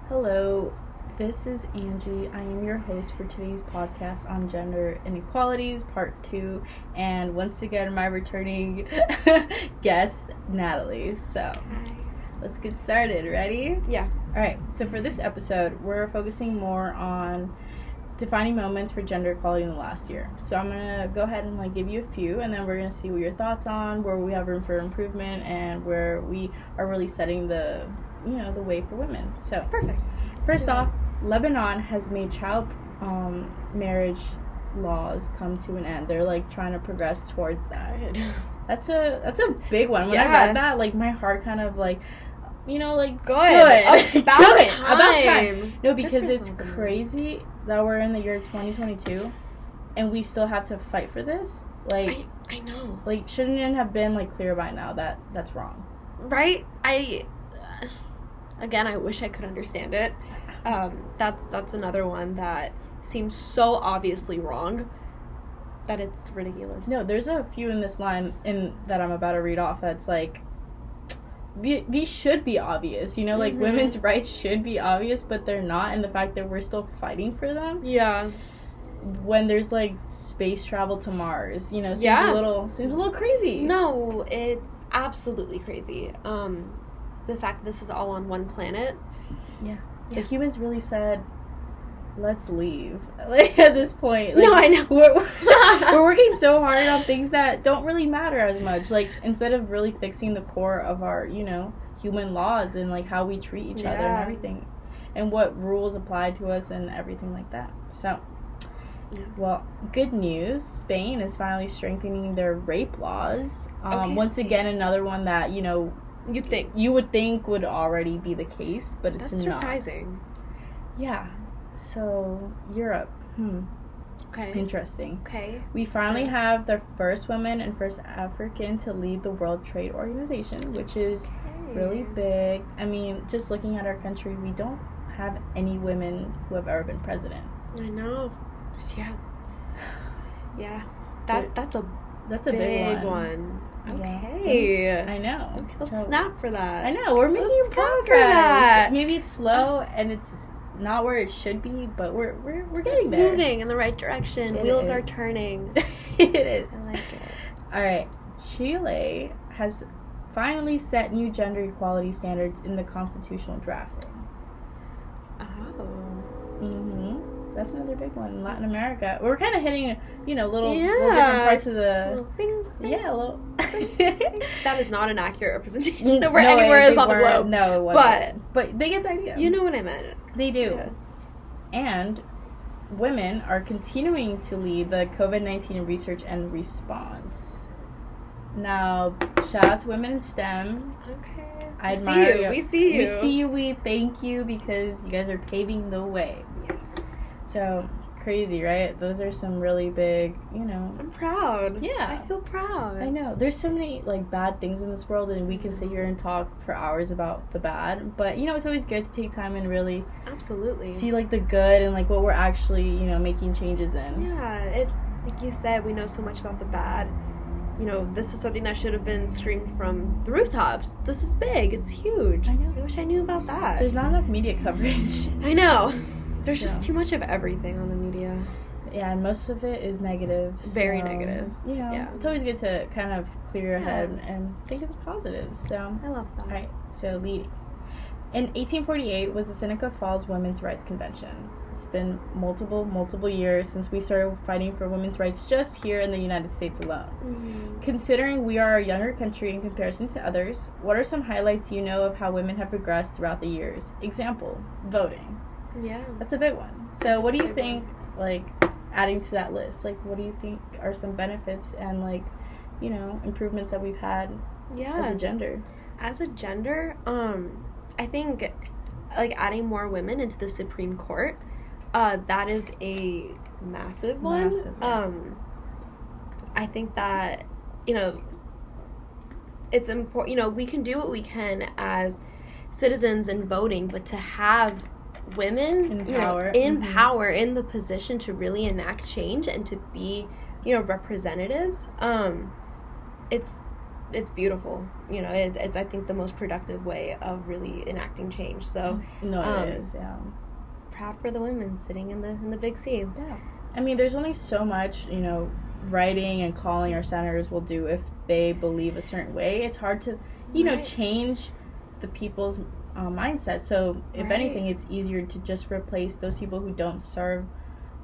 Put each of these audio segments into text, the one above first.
Hello, this is Angie. I am your host for today's podcast on gender inequalities, part 2, and once again, my returning guest, Natalie. So, Hi. let's get started. Ready? Yeah. Alright, so for this episode, we're focusing more on defining moments for gender equality in the last year. So I'm gonna go ahead and give you a few, and then we're gonna see what your thoughts on, where we have room for improvement, and where we are really setting the way for women. So Perfect. First off, Lebanon has made child marriage laws come to an end. They're trying to progress towards that. Good. That's a big one. When I read that, my heart kind of good. Good. About time. No, because it's crazy that we're in the year 2022 and we still have to fight for this. I know. Shouldn't it have been clear by now that that's wrong? Right? Again, I wish I could understand it. That's another one that seems so obviously wrong that it's ridiculous. No, there's a few in this line that I'm about to read off that's these should be obvious, women's rights should be obvious, but they're not, and the fact that we're still fighting for them. Yeah. When there's space travel to Mars, seems a little crazy. No, it's absolutely crazy. The fact that this is all on one planet. Yeah. The humans really said, let's leave. At this point. No, I know. We're working so hard on things that don't really matter as much. Instead of really fixing the core of our, human laws and, how we treat each other and everything. And what rules apply to us and everything like that. So, well, good news. Spain is finally strengthening their rape laws. Once again, another one that, you would think would already be the case, but it's not. That's surprising. Yeah. So, Europe. Okay. Interesting. Okay. We finally have the first woman and first African to lead the World Trade Organization, which is really big. I mean, just looking at our country, we don't have any women who have ever been president. I know. Yeah. Yeah. That's a big one. Okay. Yeah. I know. Okay, let's snap for that. I know. We're making progress. Maybe it's slow and it's not where it should be, but we're getting there. It's moving in the right direction. Wheels are turning. It is. I like it. All right. Chile has finally set new gender equality standards in the constitutional drafting. That's another big one in Latin America. We're kind of hitting, little different parts of the... Yeah, a little... That is not an accurate representation of anywhere else on the globe. No, it wasn't. But they get the idea. You know what I meant. They do. Yeah. And women are continuing to lead the COVID-19 research and response. Now, shout out to women in STEM. Okay. I admire you. We see you. We see you. We thank you because you guys are paving the way. Yes. So, crazy, right? Those are some really big, I'm proud. Yeah. I feel proud. I know. There's so many, bad things in this world, and we can sit here and talk for hours about the bad. But, it's always good to take time and really... Absolutely. See, the good and, what we're actually, making changes in. Yeah. It's, like you said, we know so much about the bad. This is something that should have been screamed from the rooftops. This is big. It's huge. I know. I wish I knew about that. There's not enough media coverage. I know. There's just too much of everything on the media. Yeah, and most of it is negative. Very negative. It's always good to kind of clear your head and think it's positive. So I love that. All right, so leading. In 1848 was the Seneca Falls Women's Rights Convention. It's been multiple years since we started fighting for women's rights just here in the United States alone. Mm-hmm. Considering we are a younger country in comparison to others, what are some highlights you know of how women have progressed throughout the years? Example, voting. Yeah. That's a big one. So what do you think, adding to that list? What do you think are some benefits and, improvements that we've had as a gender? As a gender, I think, adding more women into the Supreme Court, that is a massive one. I think that, it's important, we can do what we can as citizens in voting, but to have women in power, in the position to really enact change and to be, representatives, it's it's beautiful. You know, it's I think the most productive way of really enacting change. So no, it is. Yeah. Proud for the women sitting in the big seats. Yeah. I mean, there's only so much, you know, writing and calling our senators will do if they believe a certain way. It's hard to, you know, change the people's mindset. So, if anything, it's easier to just replace those people who don't serve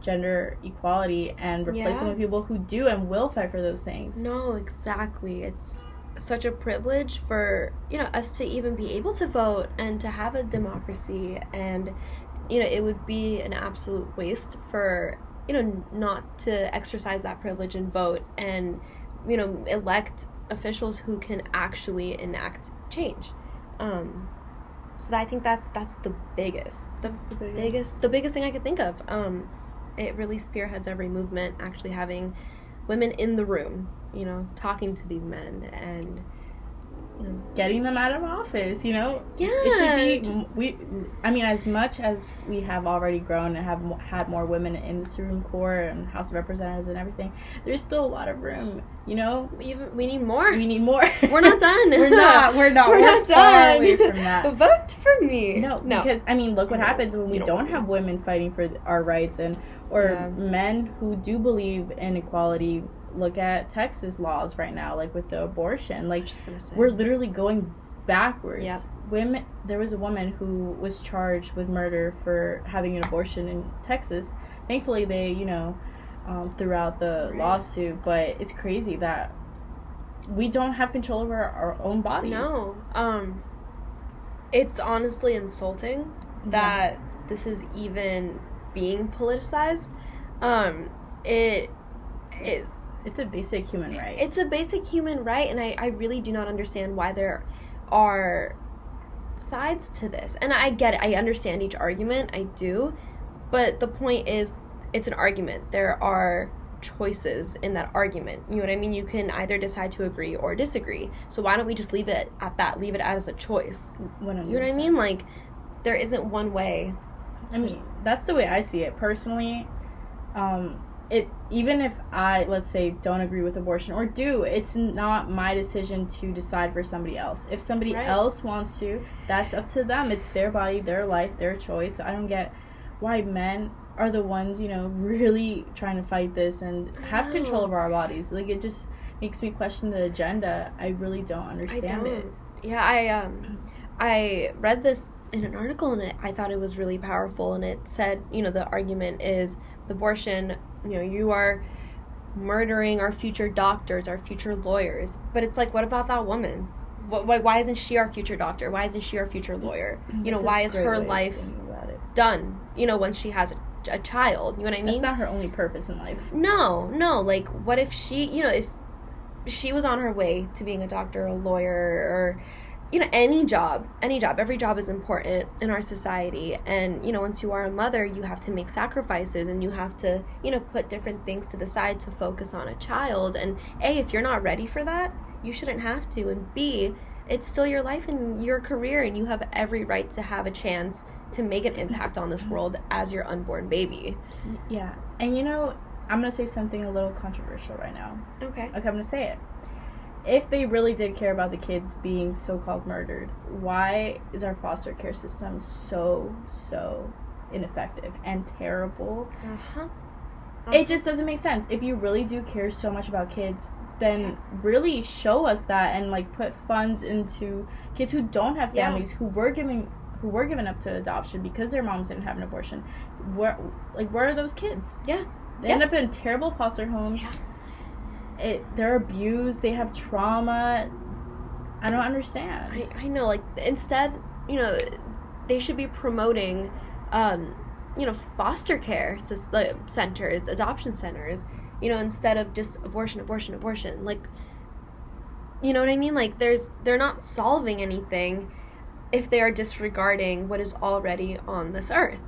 gender equality and replace them with people who do and will fight for those things. No, exactly. It's such a privilege for, you know, us to even be able to vote and to have a democracy, and, you know, it would be an absolute waste for, you know, not to exercise that privilege and vote and, you know, elect officials who can actually enact change. So I think that's the biggest thing I could think of. It really spearheads every movement, actually having women in the room, you know, talking to these men and, you know, getting them out of office, you know? Yeah. It should be, I mean, as much as we have already grown and have had more women in the Supreme Court and House of Representatives and everything, there's still a lot of room, you know? We need more. We need more. We're not done. We're not We're not far away from that. Vote for me. No, because, I mean, look what happens when we don't have women fighting for our rights or men who do believe in equality. Look at Texas laws right now, like with the abortion. Like, we're literally going backwards. Yep. There was a woman who was charged with murder for having an abortion in Texas. Thankfully, they, you know, threw out the lawsuit. But it's crazy that we don't have control over our own bodies. No. It's honestly insulting that this is even being politicized. It is. It's a basic human right. It's a basic human right, and I really do not understand why there are sides to this. And I get it. I understand each argument. I do. But the point is, it's an argument. There are choices in that argument. You know what I mean? You can either decide to agree or disagree. So why don't we just leave it at that? Leave it as a choice. 100%. You know what I mean? Like, there isn't one way. I mean, that's the way I see it. Personally, even if I, let's say, don't agree with abortion or do, it's not my decision to decide for somebody else. If somebody else wants to, that's up to them. It's their body, their life, their choice. So I don't get why men are the ones, you know, really trying to fight this and have control over our bodies. Like, it just makes me question the agenda. I really don't understand it. Yeah, I read this in an article, and I thought it was really powerful, and it said, you know, the argument is abortion, you know, you are murdering our future doctors, our future lawyers. But it's like, what about that woman? Why isn't she our future doctor? Why isn't she our future lawyer? You know, why is her life done, you know, once she has a child? You know what I mean? That's not her only purpose in life. No. Like, what if she, you know, if she was on her way to being a doctor, a lawyer, or, you know, any job, every job is important in our society. And, you know, once you are a mother, you have to make sacrifices, and you have to, you know, put different things to the side to focus on a child. And A, if you're not ready for that, you shouldn't have to. And B, it's still your life and your career, and you have every right to have a chance to make an impact on this world as your unborn baby. Yeah. And, you know, I'm going to say something a little controversial right now. Okay, I'm going to say it. If they really did care about the kids being so-called murdered, why is our foster care system so ineffective and terrible? It just doesn't make sense. If you really do care so much about kids, then really show us that, and, like, put funds into kids who don't have families, who were given up to adoption because their moms didn't have an abortion. Where are those kids? Yeah. They end up in terrible foster homes. Yeah. They're abused, they have trauma. I don't understand. I know, like, instead, you know, they should be promoting, you know, foster care centers, adoption centers, you know, instead of just abortion. Like, you know what I mean? Like, they're not solving anything if they are disregarding what is already on this earth.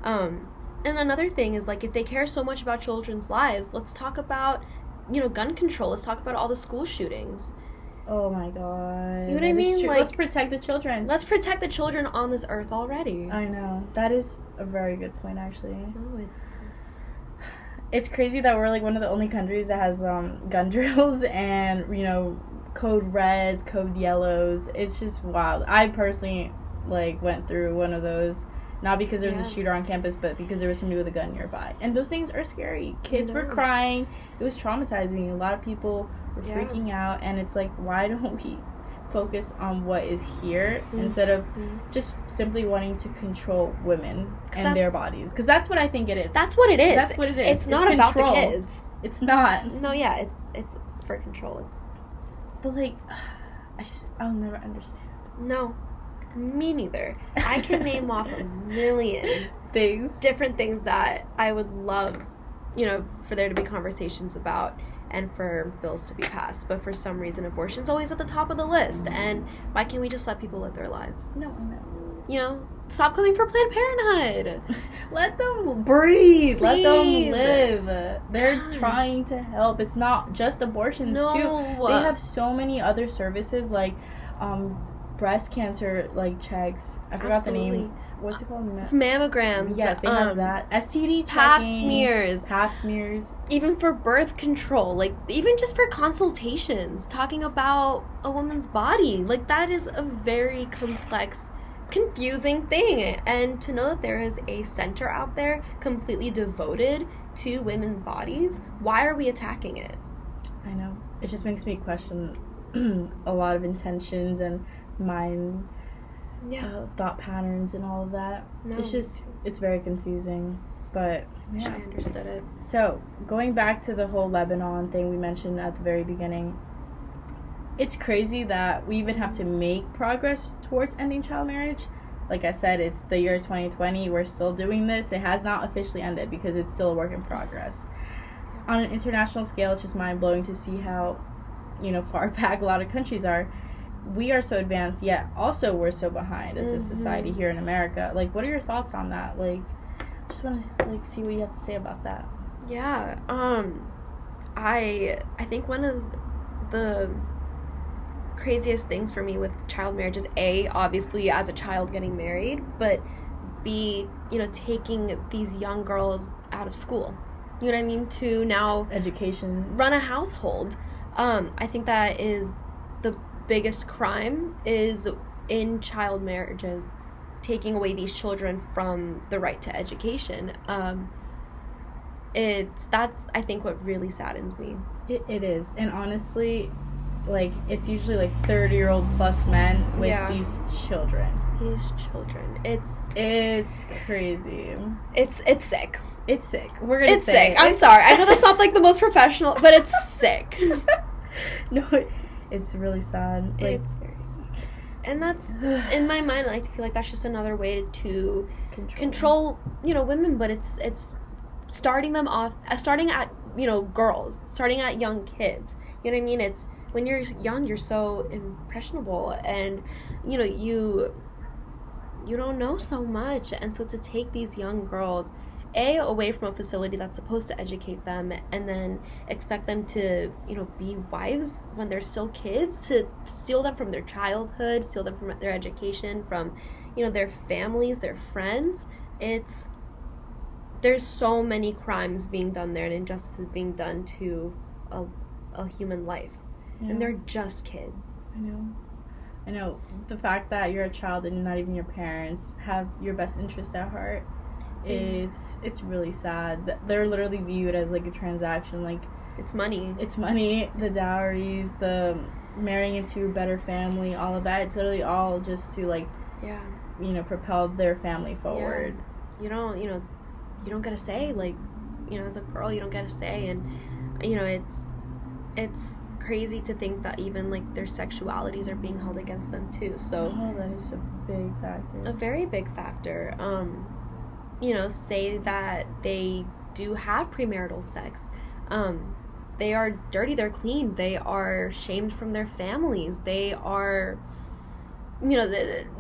And another thing is, like, if they care so much about children's lives, let's talk about, you know, gun control. Let's talk about all the school shootings. Oh my god. You know what I mean? Like, let's protect the children. Let's protect the children on this earth already. I know. That is a very good point, actually. It's crazy that we're, like, one of the only countries that has gun drills and, you know, code reds, code yellows. It's just wild. I personally, like, went through one of those. Not because there was a shooter on campus, but because there was somebody with a gun nearby. And those things are scary. Kids were crying. It was traumatizing. A lot of people were freaking out. And it's like, why don't we focus on what is here instead of just simply wanting to control women and their bodies? Because that's what I think it is. That's what it is. That's what it is. It's not about the kids. It's not. No, yeah, it's for control. But, like, I'll never understand. No. Me neither. I can name off a million different things that I would love, for there to be conversations about and for bills to be passed. But for some reason, abortion's always at the top of the list. And why can't we just let people live their lives? No. Stop coming for Planned Parenthood. Let them breathe. Please. Let them live. They're trying to help. It's not just abortions, too. They have so many other services, like, breast cancer, like, checks. I forgot the name. What's it called? Mammograms. Yes, they have that. STD Pap checking. smears. Pap smears. Even for birth control. Like, even just for consultations. Talking about a woman's body. Like, that is a very complex, confusing thing. And to know that there is a center out there completely devoted to women's bodies, why are we attacking it? I know. It just makes me question a lot of intentions and mind thought patterns and all of that. It's very confusing, but I wish I understood it. So going back to the whole Lebanon thing we mentioned at the very beginning, it's crazy that we even have to make progress towards ending child marriage. Like I said, it's the year 2020. We're still doing this. It has not officially ended because it's still a work in progress. On an international scale, it's just mind-blowing to see how far back a lot of countries are. We are so advanced, yet also we're so behind as a society here in America. Like, what are your thoughts on that? Like, just want to see what you have to say about that. Yeah, I think one of the craziest things for me with child marriage is A, obviously as a child getting married, but B, taking these young girls out of school. You know what I mean? To now education, run a household. I think that is the biggest crime is in child marriages, taking away these children from the right to education. That's I think what really saddens me. It is, and honestly, like, it's usually like 30-year-old plus men with these children. It's crazy. It's sick. It's sick. We're gonna say sick. it. I'm sorry. I know that's not like the most professional, but it's sick. No, it's really sad. Like, it's very sick. And that's, in my mind, I feel like that's just another way to control women, but it's starting them off, starting at, girls, starting at young kids. You know what I mean? It's, when you're young, you're so impressionable, and, you don't know so much, and so to take these young girls away from a facility that's supposed to educate them, and then expect them to, be wives when they're still kids, to steal them from their childhood, steal them from their education, from, their families, their friends. There's so many crimes being done there and injustices being done to a human life. Yeah. And they're just kids. I know. The fact that you're a child and not even your parents have your best interest at heart, it's really sad. They're literally viewed as like a transaction. Like, it's money. The dowries, the marrying into a better family, all of that. It's literally all just to, like, propel their family forward. Yeah. You don't get a say. Like, as a girl, you don't get a say, and it's crazy to think that even like their sexualities are being held against them too. So that is a big factor. A very big factor. Say that they do have premarital sex. They are dirty, they're clean, they are shamed from their families, they are,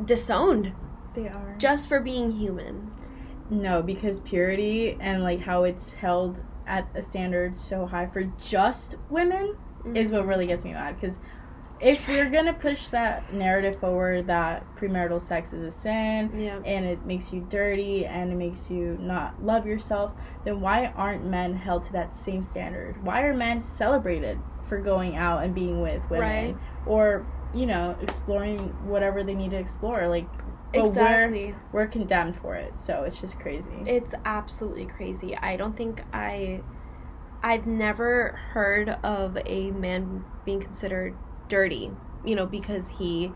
disowned. They are. Just for being human. No, because purity and, like, how it's held at a standard so high for just women is what really gets me mad. Because if you're gonna push that narrative forward that premarital sex is a sin, and it makes you dirty and it makes you not love yourself, then why aren't men held to that same standard? Why are men celebrated for going out and being with women, right, or exploring whatever they need to explore? Like, but exactly, we're condemned for it. So it's just crazy. It's absolutely crazy. I don't think I've never heard of a man being considered dirty, because he,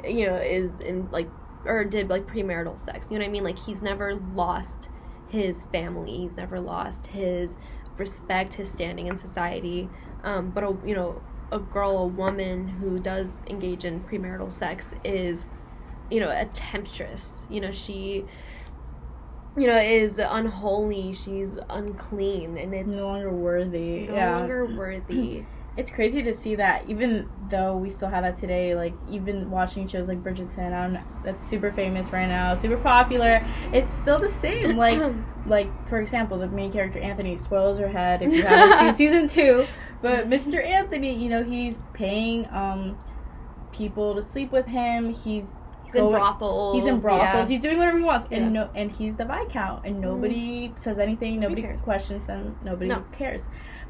is in, like, or did, like, premarital sex. You know what I mean? Like, he's never lost his family. He's never lost his respect, his standing in society. But, a girl, a woman who does engage in premarital sex is, a temptress. She, is unholy. She's unclean. And it's no longer worthy. No longer worthy. It's crazy to see that, even though we still have that today, like, even watching shows like Bridgerton, that's super famous right now, super popular, it's still the same. Like, for example, the main character, Anthony, spoils her head if you haven't seen season 2, but Mr. Anthony, he's paying people to sleep with him, he's in brothels. He's in brothels. Yeah. He's doing whatever he wants, and he's the Viscount, and nobody says anything, nobody questions him, nobody cares.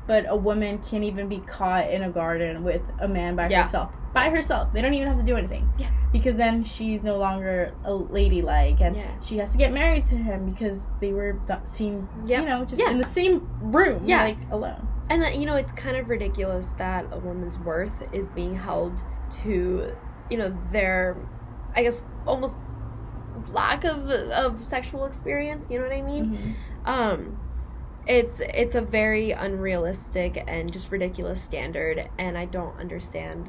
But a woman can't even be caught in a garden with a man by herself. By herself. They don't even have to do anything. Yeah. Because then she's no longer a ladylike. And she has to get married to him because they were seen, just in the same room, like, alone. And that, it's kind of ridiculous that a woman's worth is being held to, their, I guess, almost lack of sexual experience. You know what I mean? Mm-hmm. It's a very unrealistic and just ridiculous standard, and I don't understand,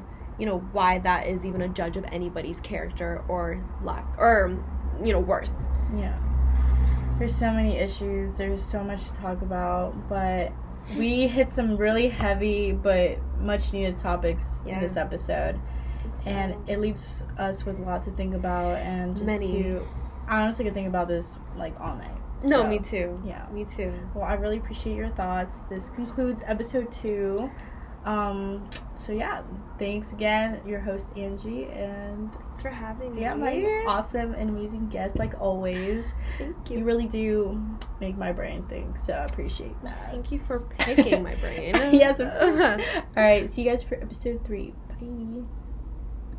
why that is even a judge of anybody's character or lack or, worth. Yeah. There's so many issues. There's so much to talk about, but we hit some really heavy but much needed topics in this episode. And it leaves us with a lot to think about, and just I honestly could think about this, like, all night. No, me too. Yeah. Me too. Well, I really appreciate your thoughts. This concludes episode 2. So, yeah. Thanks again, your host, Angie. And thanks for having me. Yeah, my awesome and amazing guest, like always. Thank you. You really do make my brain think, so I appreciate that. Thank you for picking my brain. Yes. All right. See you guys for episode 3. Bye.